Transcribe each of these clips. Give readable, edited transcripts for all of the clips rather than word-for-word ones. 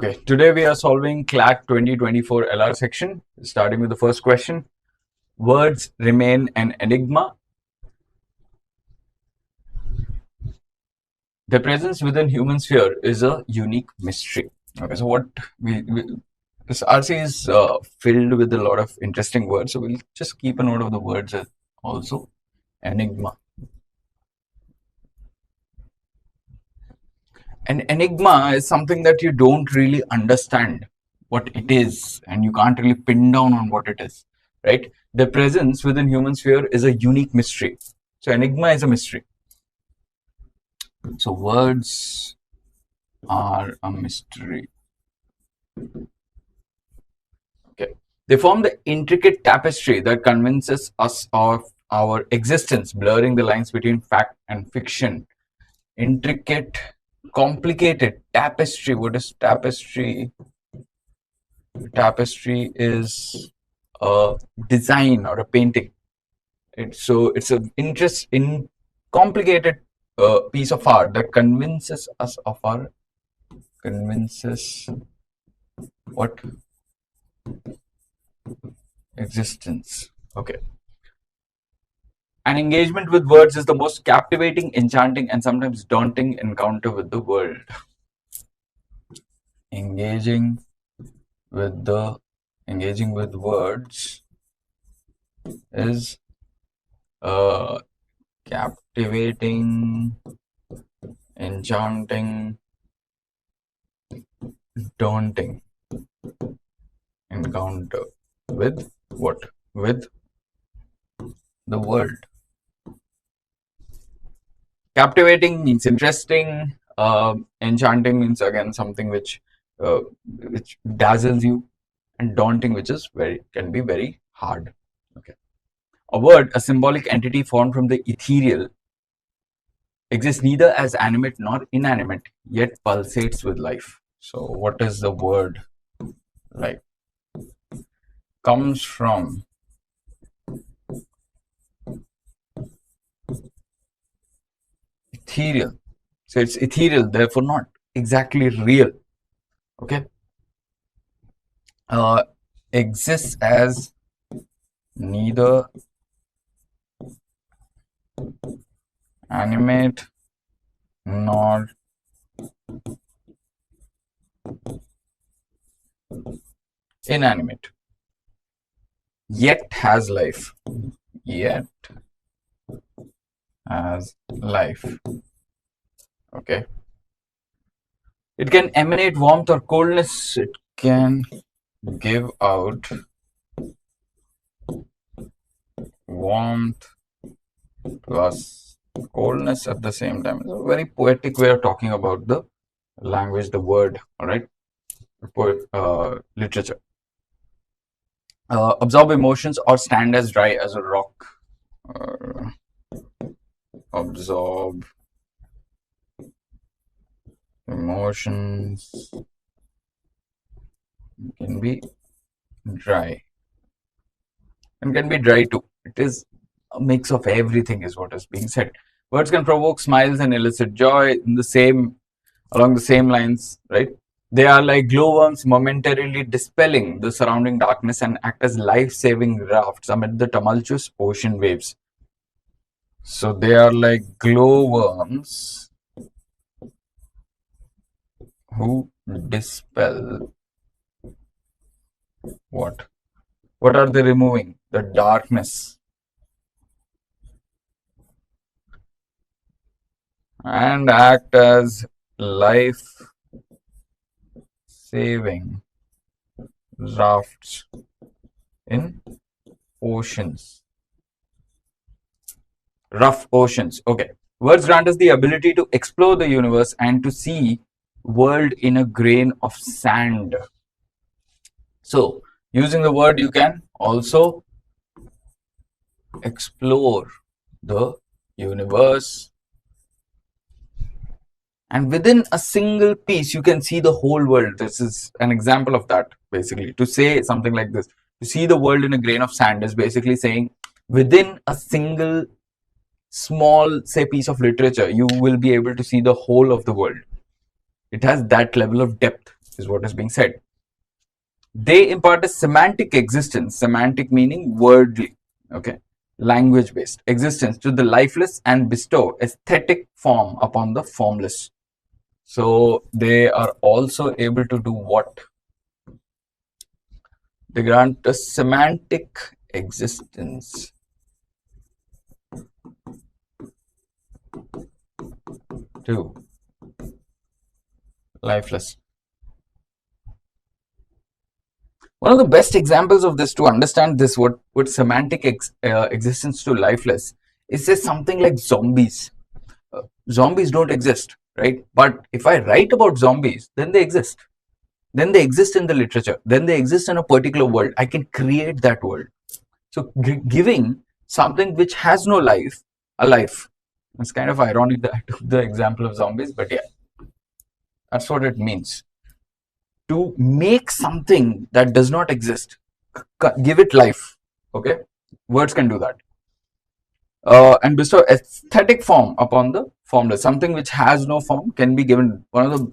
Okay, today we are solving CLAT 2024 LR section, starting with the first question. Words remain an enigma. Their presence within human sphere is a unique mystery. Okay, so what this RC is filled with a lot of interesting words, so we'll just keep a note of the words as also. Enigma. An enigma is something that you don't really understand what it is, and you can't really pin down on what it is, right? The presence within human sphere is a unique mystery. So enigma is a mystery. So words are a mystery. Okay. They form the intricate tapestry that convinces us of our existence, blurring the lines between fact and fiction. Intricate, complicated tapestry. What is tapestry? Tapestry is a design or a painting. It's an interest in complicated piece of art that convinces us of our what existence. Okay. An engagement with words is the most captivating, enchanting, and sometimes daunting encounter with the world. Engaging with words is captivating, enchanting, daunting encounter with what? With the world. Captivating means interesting. Enchanting means again something which dazzles you, and daunting, which is can be very hard. Okay. A word, a symbolic entity formed from the ethereal, exists neither as animate nor inanimate, yet pulsates with life. So, what is the word? Life comes from ethereal. So it's ethereal, therefore not exactly real. Okay. Exists as neither animate nor inanimate, yet has life. Yet has life. Okay. It can emanate warmth or coldness. It can give out warmth plus coldness at the same time. It's a very poetic way of talking about the language, the word, all right? Literature. Absorb emotions or stand as dry as a rock. Absorb emotions can be dry and can be dry too. It is a mix of everything is what is being said. Words can provoke smiles and elicit joy along the same lines, right? They are like glowworms momentarily dispelling the surrounding darkness and act as life-saving rafts amid the tumultuous ocean waves. So they are like glowworms who dispel what? What are they removing? The darkness. And act as life-saving rafts in oceans. Rough oceans. Okay. Words grant us the ability to explore the universe and to see world in a grain of sand. So, using the word, you can also explore the universe. And within a single piece, you can see the whole world. This is an example of that, basically. To say something like this, to see the world in a grain of sand is basically saying within a single small, say, piece of literature, you will be able to see the whole of the world. It has that level of depth, is what is being said. They impart a semantic existence, semantic meaning wordly, okay, language based existence to the lifeless and bestow aesthetic form upon the formless. So they are also able to do what? They grant a semantic existence to lifeless. One of the best examples of this, to understand this, what semantic existence to lifeless is, say something like zombies. Zombies don't exist, right? But if I write about zombies, then they exist. Then they exist in the literature. Then they exist in a particular world. I can create that world. So giving something which has no life a life. It's kind of ironic that I took the example of zombies, but yeah, that's what it means. To make something that does not exist, give it life. Okay, words can do that. And bestow aesthetic form upon the formless. Something which has no form can be given. One of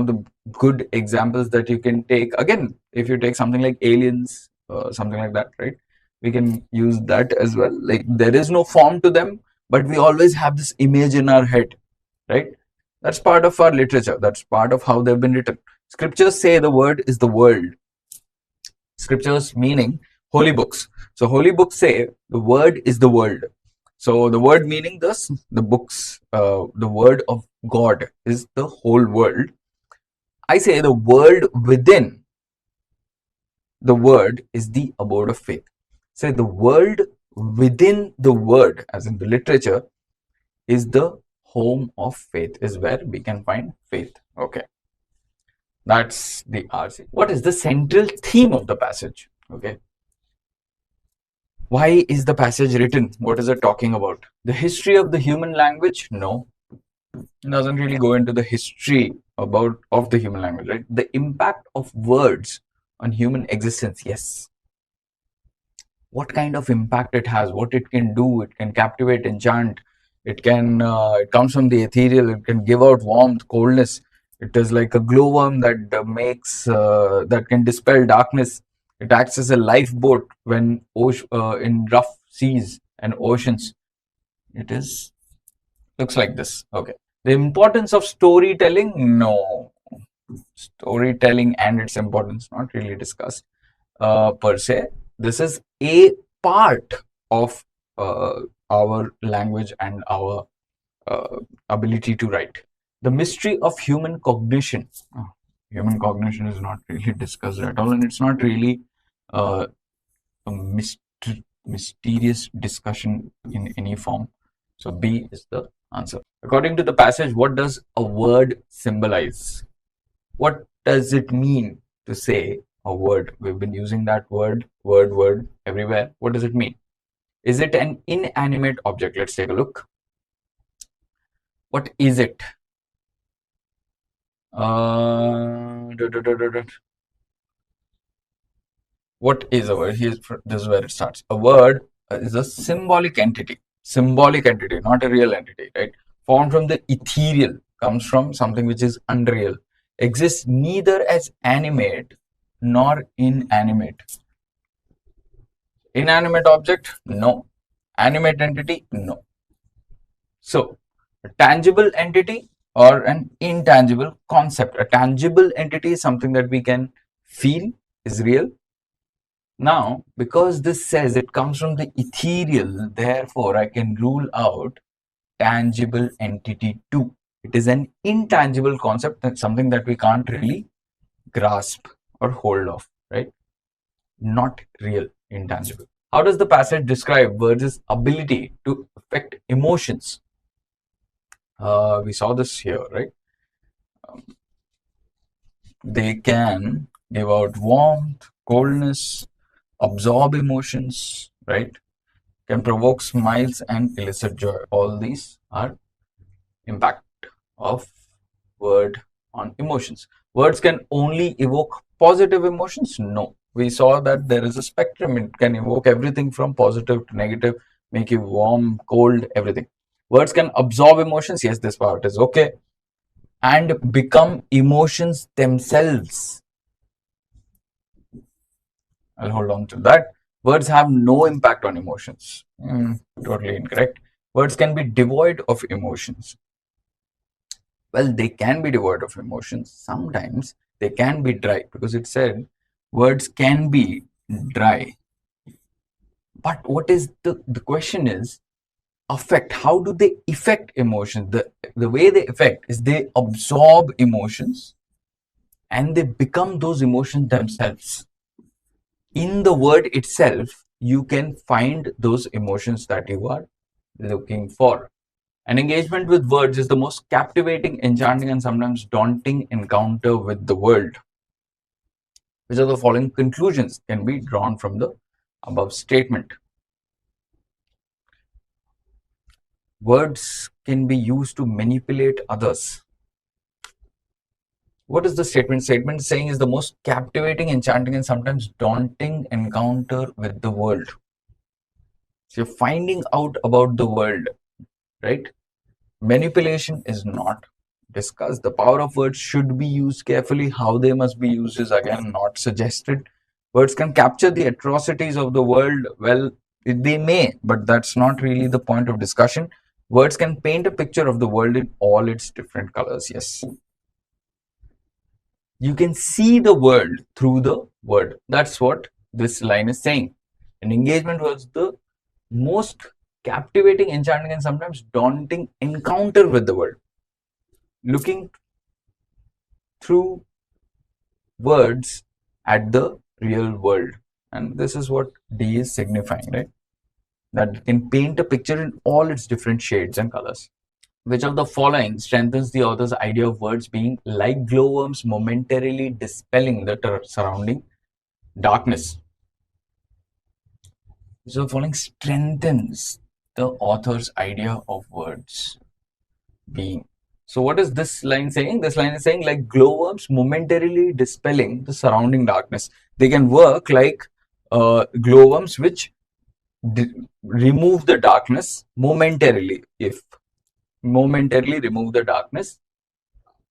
the good examples that you can take, again, if you take something like aliens, something like that, right? We can use that as well. Like, there is no form to them, but we always have this image in our head, right? That's part of our literature. That's part of how they've been written. Scriptures say the word is the world. Scriptures meaning holy books. So holy books say the word is the world. So the word meaning thus the books, the word of God is the whole world. I say the world within the word is the abode of faith. Say the world within the word, as in the literature, is the home of faith, is where we can find faith. Okay. That's the RC. What is the central theme of the passage? Okay. Why is the passage written? What is it talking about? The history of the human language? No. It doesn't really go into the history of the human language, right? The impact of words on human existence, yes. What kind of impact it has, what it can do, it can captivate, enchant, it comes from the ethereal, it can give out warmth, coldness. It is like a glowworm that can dispel darkness. It acts as a lifeboat when in rough seas and oceans. Looks like this. Okay. The importance of storytelling? No. Storytelling and its importance not really discussed per se. This is a part of our language and our ability to write. The mystery of human cognition. Human cognition is not really discussed at all, and it's not really a mysterious discussion in any form. So B is the answer. According to the passage, what does a word symbolize? What does it mean to say a word? We've been using that word everywhere. What does it mean? Is it an inanimate object? Let's take a look. What is it? What is a word? This is where it starts. A word is a symbolic entity. Symbolic entity, not a real entity, right? Formed from the ethereal, comes from something which is unreal. Exists neither as animate nor inanimate. Inanimate object? No. Animate entity? No. So, a tangible entity or an intangible concept. A tangible entity is something that we can feel, is real. Now, because this says it comes from the ethereal, therefore I can rule out tangible entity too. It is an intangible concept, that's something that we can't really grasp or hold of, right? Not real, intangible. How does the passage describe words' ability to affect emotions? We saw this here, right? They can give out warmth, coldness, absorb emotions, right? Can provoke smiles and elicit joy. All these are impact of word on emotions. Words can only evoke positive emotions? No. We saw that there is a spectrum. It can evoke everything from positive to negative, make you warm, cold, everything. Words can absorb emotions. Yes, this part is okay. and become emotions themselves. I'll hold on to that. Words have no impact on emotions. Totally incorrect. Words can be devoid of emotions. Well, they can be devoid of emotions. Sometimes they can be dry, because it said words can be dry. But what is the question is affect. How do they affect emotions? The way they affect is they absorb emotions and they become those emotions themselves. In the word itself, you can find those emotions that you are looking for. An engagement with words is the most captivating, enchanting, and sometimes daunting encounter with the world. Which of the following conclusions can be drawn from the above statement? Words can be used to manipulate others. What is the statement? Statement saying is the most captivating, enchanting, and sometimes daunting encounter with the world. So you're finding out about the world, right? Manipulation is not discussed. The power of words should be used carefully. How they must be used is again not suggested. Words can capture the atrocities of the world. Well, they may, but that's not really the point of discussion. Words can paint a picture of the world in all its different colors. Yes. You can see the world through the word. That's what this line is saying. An engagement was the most captivating, enchanting, and sometimes daunting encounter with the world. Looking through words at the real world. And this is what D is signifying, right? That it can paint a picture in all its different shades and colors. Which of the following strengthens the author's idea of words being like glowworms momentarily dispelling the surrounding darkness? Which of the following strengthens the author's idea of words being? So what is this line saying? This line is saying like glowworms momentarily dispelling the surrounding darkness. They can work like glowworms which remove the darkness momentarily, if momentarily remove the darkness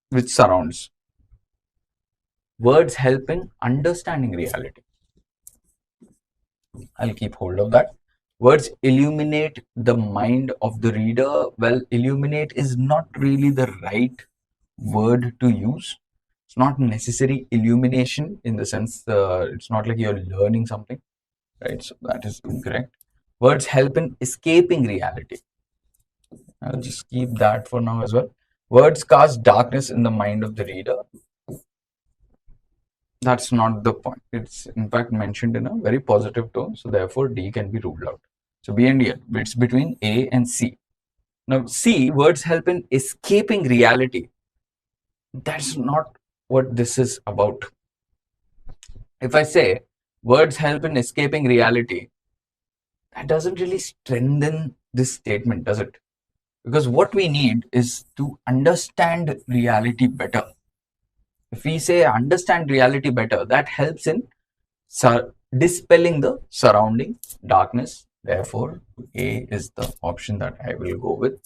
which surrounds. Words help in understanding reality. I'll keep hold of that. Words illuminate the mind of the reader. Well, illuminate is not really the right word to use. It's not necessary illumination in the sense it's not like you're learning something, right? So that is incorrect. Words help in escaping reality. I'll just keep that for now as well. Words cast darkness in the mind of the reader. That's not the point. It's in fact mentioned in a very positive tone. So therefore D can be ruled out. So B and D, it's between A and C. Now C, words help in escaping reality. That's not what this is about. If I say words help in escaping reality, that doesn't really strengthen this statement, does it? Because what we need is to understand reality better. If we say understand reality better, that helps in dispelling the surrounding darkness. Therefore, A is the option that I will go with.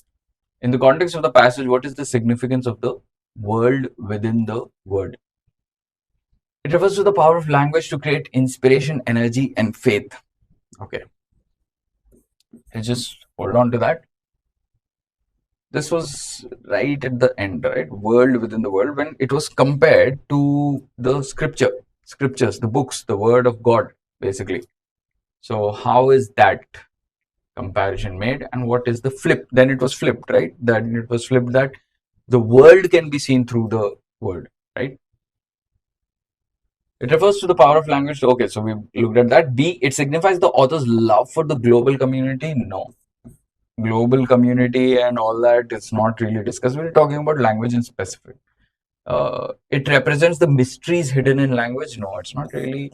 In the context of the passage, what is the significance of the world within the word? It refers to the power of language to create inspiration, energy, and faith. Okay. Let's just hold on to that. This was right at the end, right? World within the world, when it was compared to the scriptures, the books, the word of God, basically. So how is that comparison made, and what is the flip? Then it was flipped, right? That it was flipped that the world can be seen through the word, right? It refers to the power of language. Okay, so we looked at that. B, it signifies the author's love for the global community. No. Global community and all that, it's not really discussed. We're talking about language in specific. It represents the mysteries hidden in language. No, it's not really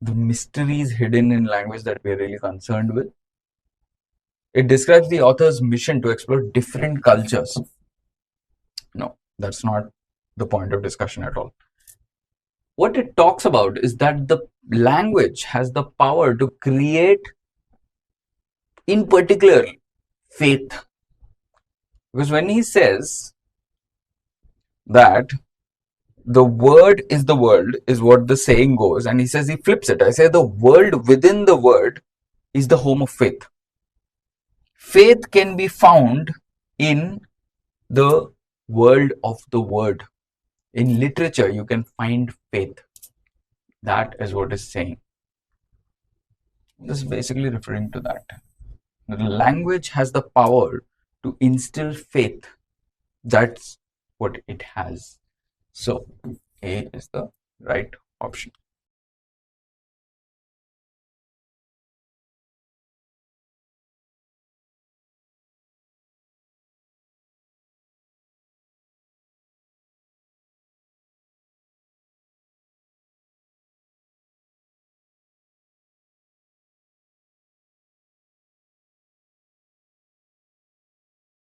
the mysteries hidden in language that we're really concerned with. It describes the author's mission to explore different cultures. No, that's not the point of discussion at all. What it talks about is that the language has the power to create, in particular, faith. Because when he says that the word is the world, is what the saying goes. And he says, he flips it. I say the world within the word is the home of faith. Faith can be found in the world of the word. In literature, you can find faith. That is what it's saying. This is basically referring to that. The language has the power to instill faith. That's what it has. So A is the right option.